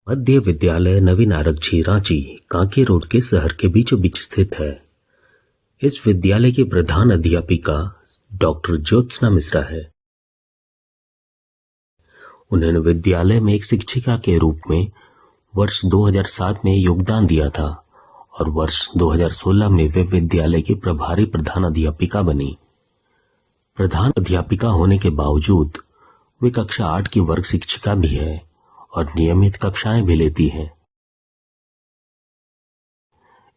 मध्य विद्यालय नवीन आरक्षी रांची कांके रोड के शहर के बीचों बीच स्थित है। इस विद्यालय की प्रधान अध्यापिका डॉक्टर ज्योत्सना मिश्रा है। उन्होंने विद्यालय में एक शिक्षिका के रूप में वर्ष 2007 में योगदान दिया था और वर्ष 2016 में वे विद्यालय की प्रभारी प्रधान अध्यापिका बनी। प्रधान अध्यापिका होने के बावजूद वे कक्षा 8 की वर्ग शिक्षिका भी है और नियमित कक्षाएं भी लेती हैं।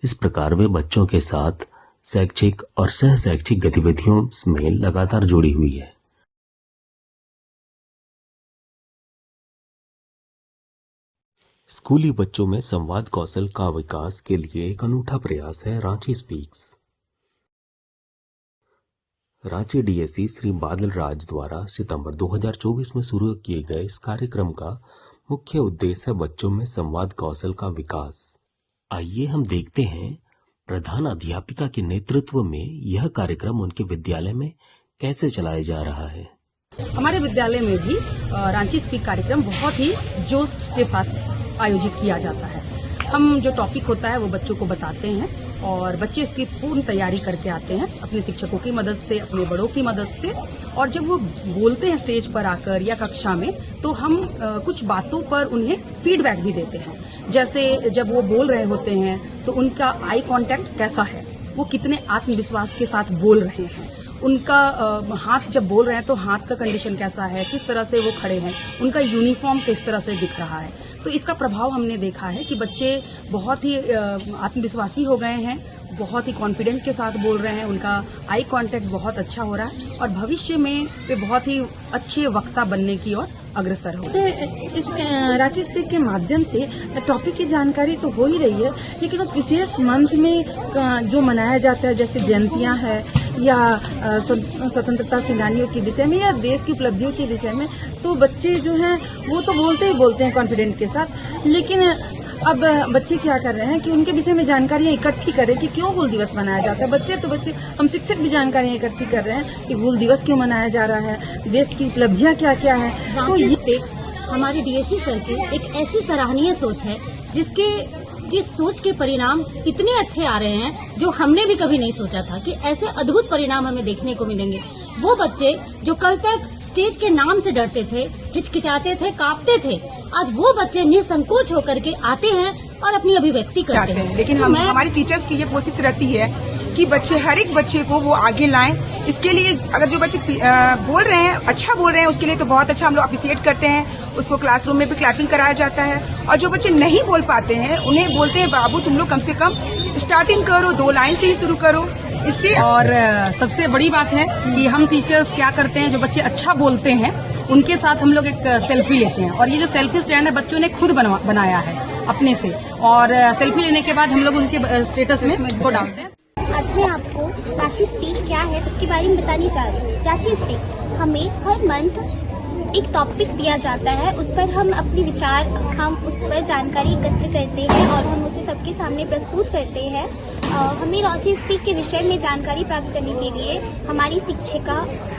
इस प्रकार वे बच्चों के साथ शैक्षिक और सह शैक्षिक गतिविधियों में लगातार जुड़ी हुई है। स्कूली बच्चों में संवाद कौशल का विकास के लिए एक अनूठा प्रयास है रांची स्पीक्स। रांची डीएसई श्री बादल राज द्वारा सितंबर 2024 में शुरू किए गए इस कार्यक्रम का मुख्य उद्देश्य है बच्चों में संवाद कौशल का विकास। आइए हम देखते हैं प्रधान अध्यापिका के नेतृत्व में यह कार्यक्रम उनके विद्यालय में कैसे चलाया जा रहा है। हमारे विद्यालय में भी रांची स्पीक कार्यक्रम बहुत ही जोश के साथ आयोजित किया जाता है। हम जो टॉपिक होता है वो बच्चों को बताते हैं और बच्चे इसकी पूर्ण तैयारी करके आते हैं अपने शिक्षकों की मदद से, अपने बड़ों की मदद से। और जब वो बोलते हैं स्टेज पर आकर या कक्षा में, तो हम कुछ बातों पर उन्हें फीडबैक भी देते हैं। जैसे जब वो बोल रहे होते हैं तो उनका आई कांटेक्ट कैसा है, वो कितने आत्मविश्वास के साथ बोल रहे हैं, उनका हाथ जब बोल रहे हैं तो हाथ का कंडीशन कैसा है, किस तरह से वो खड़े हैं, उनका यूनिफॉर्म किस तरह से दिख रहा है। तो इसका प्रभाव हमने देखा है कि बच्चे बहुत ही आत्मविश्वासी हो गए हैं, बहुत ही कॉन्फिडेंट के साथ बोल रहे हैं, उनका आई कांटेक्ट बहुत अच्छा हो रहा है और भविष्य में वे बहुत ही अच्छे वक्ता बनने की ओर अग्रसर हो। इस रांची स्पीक के माध्यम से टॉपिक की जानकारी तो हो ही रही है, लेकिन उस विशेष मंथ में जो मनाया जाता है, जैसे जयंतियां हैं या स्वतंत्रता सेनानियों के विषय में या देश की उपलब्धियों के विषय में, तो बच्चे जो हैं वो तो बोलते ही बोलते हैं कॉन्फिडेंट के साथ। लेकिन अब बच्चे क्या कर रहे हैं कि उनके विषय में जानकारियां इकट्ठी करें कि क्यों हूल दिवस मनाया जाता है। बच्चे हम शिक्षक भी जानकारियां इकट्ठी कर रहे हैं कि हूल दिवस क्यों मनाया जा रहा है, देश की उपलब्धियां क्या क्या है। तो ये हमारी डीएसई सर की एक ऐसी सराहनीय सोच है जिस सोच के परिणाम इतने अच्छे आ रहे हैं जो हमने भी कभी नहीं सोचा था कि ऐसे अद्भुत परिणाम हमें देखने को मिलेंगे। वो बच्चे जो कल तक स्टेज के नाम से डरते थे, हिचकिचाते थे, कांपते थे, आज वो बच्चे निसंकोच होकर के आते हैं और अपनी अभिव्यक्ति करते हैं। लेकिन तो हमारी टीचर्स की ये कोशिश रहती है कि बच्चे, हर एक बच्चे को वो आगे लाएं। इसके लिए अगर जो बच्चे बोल रहे हैं, अच्छा बोल रहे हैं, उसके लिए तो बहुत अच्छा हम लोग अप्रिशिएट करते हैं। उसको क्लासरूम में भी क्लैपिंग कराया जाता है। और जो बच्चे नहीं बोल पाते हैं उन्हें बोलते हैं, बाबू तुम लोग कम से कम स्टार्टिंग करो, 2 लाइन से ही शुरू करो इससे। और सबसे बड़ी बात है कि हम टीचर्स क्या करते हैं, जो बच्चे अच्छा बोलते हैं उनके साथ हम लोग एक सेल्फी लेते हैं। और ये जो सेल्फी स्टैंड है बच्चों ने खुद बनाया है अपने से, और सेल्फी लेने के बाद हम लोग उनके स्टेटस में वो डालते हैं। आज मैं आपको रांची स्पीक क्या है उसके बारे में बताने जा रही हूँ। रांची स्पीक हमें हर मंथ एक टॉपिक दिया जाता है, उस पर हम अपने विचार, हम उस पर जानकारी एकत्र करते हैं और हम उसे सबके सामने प्रस्तुत करते हैं। हमें रांची स्पीक के विषय में जानकारी प्राप्त करने के लिए हमारी शिक्षिका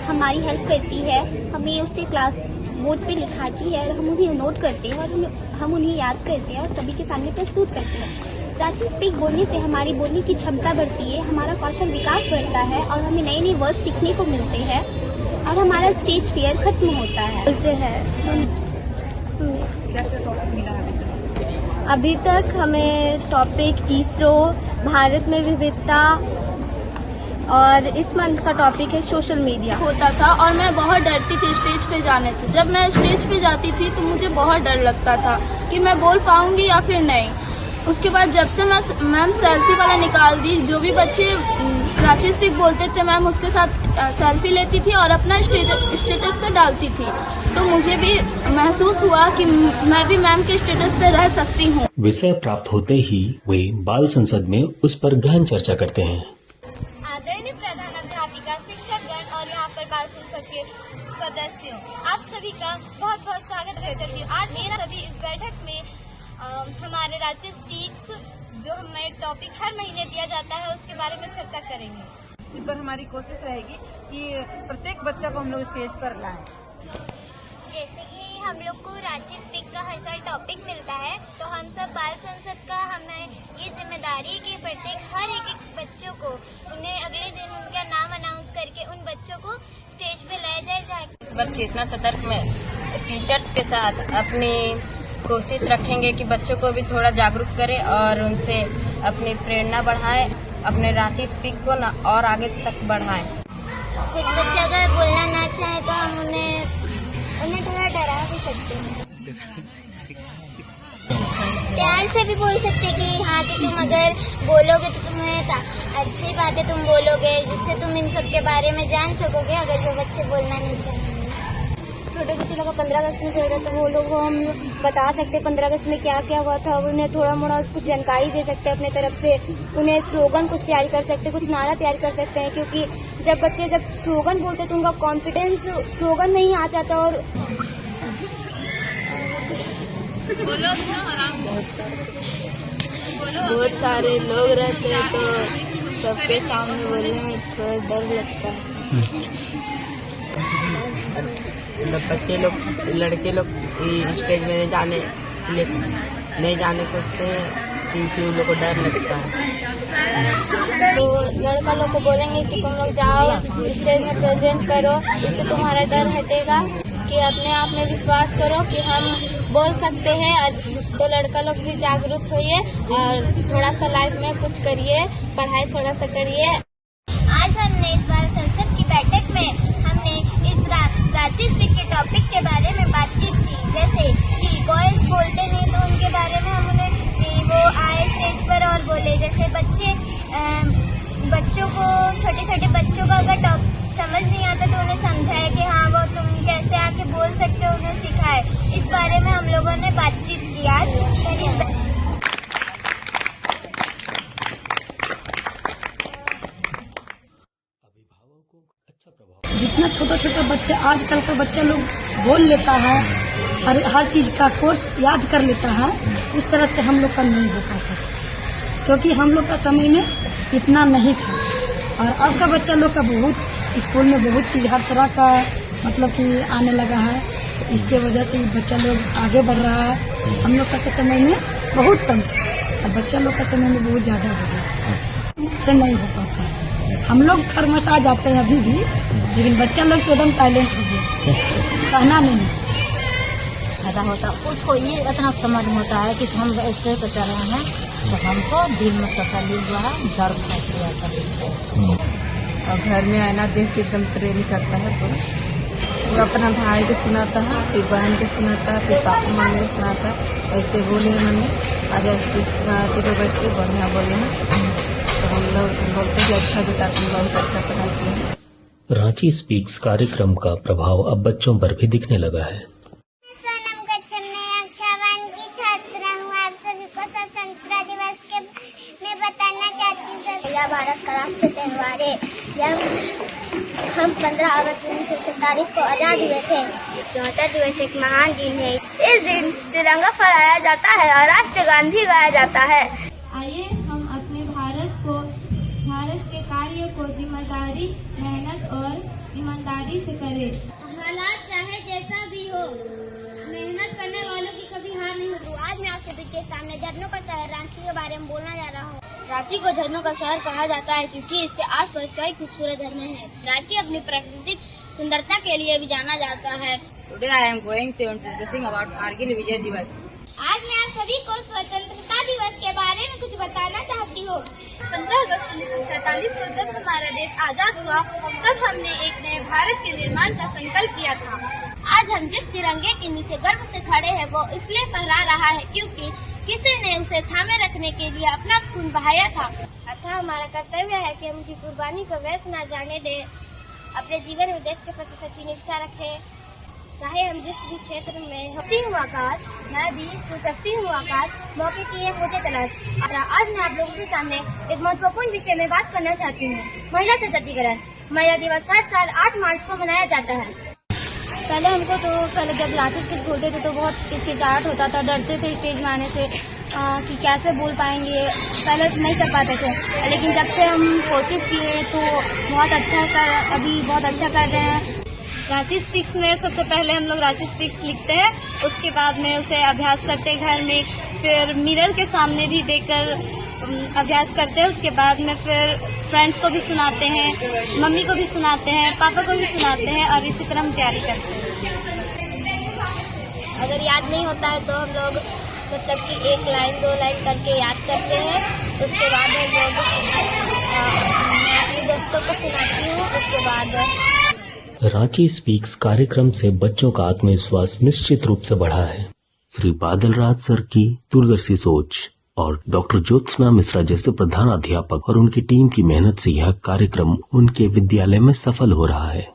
हमारी हेल्प करती है। हमें उसे क्लास बोर्ड पे लिखाती है और हम उन्हें नोट करते हैं और हम उन्हें याद करते हैं और सभी के सामने प्रस्तुत करते हैं। रांची स्पीक बोलने से हमारी बोलने की क्षमता बढ़ती है, हमारा कौशल विकास बढ़ता है और हमें नए नए वर्ड सीखने को मिलते हैं और हमारा स्टेज फियर खत्म होता है। बोलते हैं अभी तक हमें टॉपिक इसरो, भारत में विविधता और इस मंथ का टॉपिक है सोशल मीडिया होता था। और मैं बहुत डरती थी स्टेज पे जाने से। जब मैं स्टेज पे जाती थी तो मुझे बहुत डर लगता था कि मैं बोल पाऊंगी या फिर नहीं। उसके बाद जब से मैम सेल्फी वाला निकाल दी, जो भी बच्चे रांची स्पीक बोलते थे मैम उसके साथ सेल्फी लेती थी और अपना स्टेटस पे डालती थी, तो मुझे भी महसूस हुआ कि मैं भी मैम के स्टेटस पे रह सकती हूँ। विषय प्राप्त होते ही वे बाल संसद में उस पर गहन चर्चा करते हैं। आदरणीय प्रधान अध्यापिका, शिक्षकगण और यहाँ पर बाल संसद के सदस्यों, आप सभी का बहुत बहुत स्वागत करती हूँ। आज ये सभी इस बैठक में हमारे रांची स्पीक्स जो हमें टॉपिक हर महीने दिया जाता है उसके बारे में चर्चा करेंगे। इस पर हमारी कोशिश रहेगी कि प्रत्येक बच्चा को हम लोग स्टेज पर लाएं। जैसे कि हम हम लोग को रांची स्पीक का हर साल टॉपिक मिलता है, तो हम सब बाल संसद का हमें ये जिम्मेदारी है कि प्रत्येक हर एक बच्चों को उन्हें अगले दिन उनका नाम अनाउंस करके उन बच्चों को स्टेज पे लाया जाए। इस बार चेतना सतर्क में टीचर्स के साथ अपनी कोशिश रखेंगे कि बच्चों को भी थोड़ा जागरूक करें और उनसे अपनी प्रेरणा बढ़ाएं, अपने रांची स्पीक को ना और आगे तक बढ़ाएं। कुछ बच्चे अगर बोलना ना चाहे तो हम उन्हें थोड़ा डरा भी सकते हैं, प्यार से भी बोल सकते कि हाँ कि तुम अगर बोलोगे तो तुम्हें अच्छी बातें तुम बोलोगे, जिससे तुम इन सब के बारे में जान सकोगे। अगर जो बच्चे बोलना नहीं चाहेंगे, छोटे बच्चे लोग 15 अगस्त में चल रहे तो वो लोग हम बता सकते 15 अगस्त में क्या क्या हुआ था, उन्हें थोड़ा मोड़ा कुछ जानकारी दे सकते हैं अपने तरफ से, उन्हें स्लोगन कुछ तैयारी कर सकते, कुछ नारा तैयार कर सकते हैं। क्योंकि जब बच्चे जब स्लोगन बोलते तो उनका कॉन्फिडेंस स्लोगन में ही आ जाता। और बहुत सारे लोग रहते हैं तो सबके सामने बोलने में थोड़ा डर लगता है। बच्चे लोग लड़के लोग स्टेज में नहीं जाने खोजते हैं क्योंकि उन लोग को डर लगता है। तो लड़का लोग को बोलेंगे कि तुम लोग जाओ स्टेज में प्रेजेंट करो, इससे तुम्हारा डर हटेगा, कि अपने आप में विश्वास करो कि हम बोल सकते हैं। तो लड़का लोग भी जागरूक होइए और थोड़ा सा लाइफ में कुछ करिए, पढ़ाई थोड़ा सा करिए। आज हमने इस बार संसद की बैठक में हमने इस रांची स्पीक के टॉपिक के बारे में बातचीत की, जैसे कि बॉयज बोलते नहीं तो उनके बारे में हम उन्हें वो आए स्टेज पर और बोले। जैसे बच्चों को छोटे छोटे बच्चों का अगर समझ नहीं आता तो उन्हें समझाए कि हाँ वो तुम कैसे आके बोल सकते हो, उन्हें सिखाए। इस बारे में हम लोगों ने बातचीत की आज। जितना छोटा छोटा बच्चा आजकल का बच्चा लोग बोल लेता है, हर चीज का कोर्स याद कर लेता है, उस तरह से हम लोग का नहीं हो पाता, क्योंकि हम लोग का समय में इतना नहीं था। और अब का बच्चा लोग का बहुत स्कूल में बहुत चीज हर तरह का मतलब कि आने लगा है, इसके वजह से बच्चा लोग आगे बढ़ रहा है। हम लोग का समय में बहुत कम था और बच्चा लोग का समय में बहुत ज्यादा हो गया, से नहीं हो पाता। हम लोग खरमसा जाते हैं अभी भी, लेकिन बच्चा लोग तो एकदम टैलेंट हो गया, कहना नहीं फायदा होता। उसको ये इतना समझ होता है कि हम स्टेज पर चल रहे हैं तो हमको दिल में तसल्ली हुआ है, दर्द है सभी से। और घर में आना देख के एकदम प्रेम करता है पूरा। वो अपना भाई को सुनाता है, फिर बहन को सुनाता है, फिर पापा मम्मी को सुनाता है। ऐसे बोले मम्मी आज तीनों बैठ के बढ़िया बोले हैं, तो हम लोग बोलते हैं अच्छा बेटा तुम बहुत अच्छा पढ़ाई किए। रांची स्पीक्स कार्यक्रम का प्रभाव अब बच्चों पर भी दिखने लगा है। भारत का राष्ट्रीय त्योहार है। हम 15 अगस्त 1947 को आजाद हुए थे। 74 दिवस एक महान दिन है। इस दिन तिरंगा फहराया जाता है और राष्ट्रीय गान भी गाया जाता है। आइए हम अपने भारत के कार्य को जिम्मेदारी, मेहनत और ईमानदारी से करें। हालात चाहे जैसा भी हो, मेहनत करने वालों की कभी हार नहीं होती। आज मैं आप सभी के सामने झरनों का शहर रांची के बारे में बोलने जा रहा हूँ। रांची को झरनों का शहर कहा जाता है क्योंकि इसके आसपास कई खूबसूरत झरने हैं। रांची अपनी प्राकृतिक सुंदरता के लिए भी जाना जाता है। Today I am going to introducing about Kargil Vijay Diwas. आज मैं आप सभी को स्वतंत्रता दिवस के बारे में कुछ बताना चाहती हूँ। 15 अगस्त 1947 को जब हमारा देश आजाद हुआ तब हमने एक नए भारत के निर्माण का संकल्प किया था। आज हम जिस तिरंगे के नीचे गर्व से खड़े हैं वो इसलिए फहरा रहा है क्योंकि किसी ने उसे थामे रखने के लिए अपना खून बहाया था। अतः हमारा कर्तव्य है कि हम उनकी कुर्बानी को व्यर्थ न जाने दें, अपने जीवन में देश के प्रति सच्ची निष्ठा रखें। चाहे हम जिस भी क्षेत्र में होती हूँ आकाश, मैं भी छू सकती हूँ आकाश, मौके की है मुझे तलाश। आज मैं आप लोगों के सामने एक महत्वपूर्ण विषय में बात करना चाहती हूँ, महिला सशक्तिकरण। महिला दिवस हर साल 8 मार्च को मनाया जाता है। पहले हमको तो जब रांची स्पीक बोलते थे तो बहुत हिचकिचाहट होता था, डरते थे स्टेज में आने से कि कैसे बोल पाएंगे, पहले नहीं कर पाते थे। लेकिन जब से हम कोशिश किए तो अभी बहुत अच्छा कर रहे हैं। रांची स्पीक्स में सबसे पहले हम लोग रांची स्पीक्स लिखते हैं, उसके बाद में उसे अभ्यास करते हैं घर में, फिर मिरर के सामने भी देखकर अभ्यास करते हैं। उसके बाद में फिर फ्रेंड्स को भी सुनाते हैं, मम्मी को भी सुनाते हैं, पापा को भी सुनाते हैं और इसी तरह हम तैयारी करते हैं। अगर याद नहीं होता है तो हम लोग मतलब कि 1 लाइन 2 लाइन करके याद करते हैं। उसके बाद हम लोग मैं अपने दोस्तों को सुनाती हूँ। उसके बाद रांची स्पीक्स कार्यक्रम से बच्चों का आत्मविश्वास निश्चित रूप से बढ़ा है। श्री बादल राज सर की दूरदर्शी सोच और डॉक्टर ज्योत्सना मिश्रा जैसे प्रधानाध्यापक और उनकी टीम की मेहनत से यह कार्यक्रम उनके विद्यालय में सफल हो रहा है।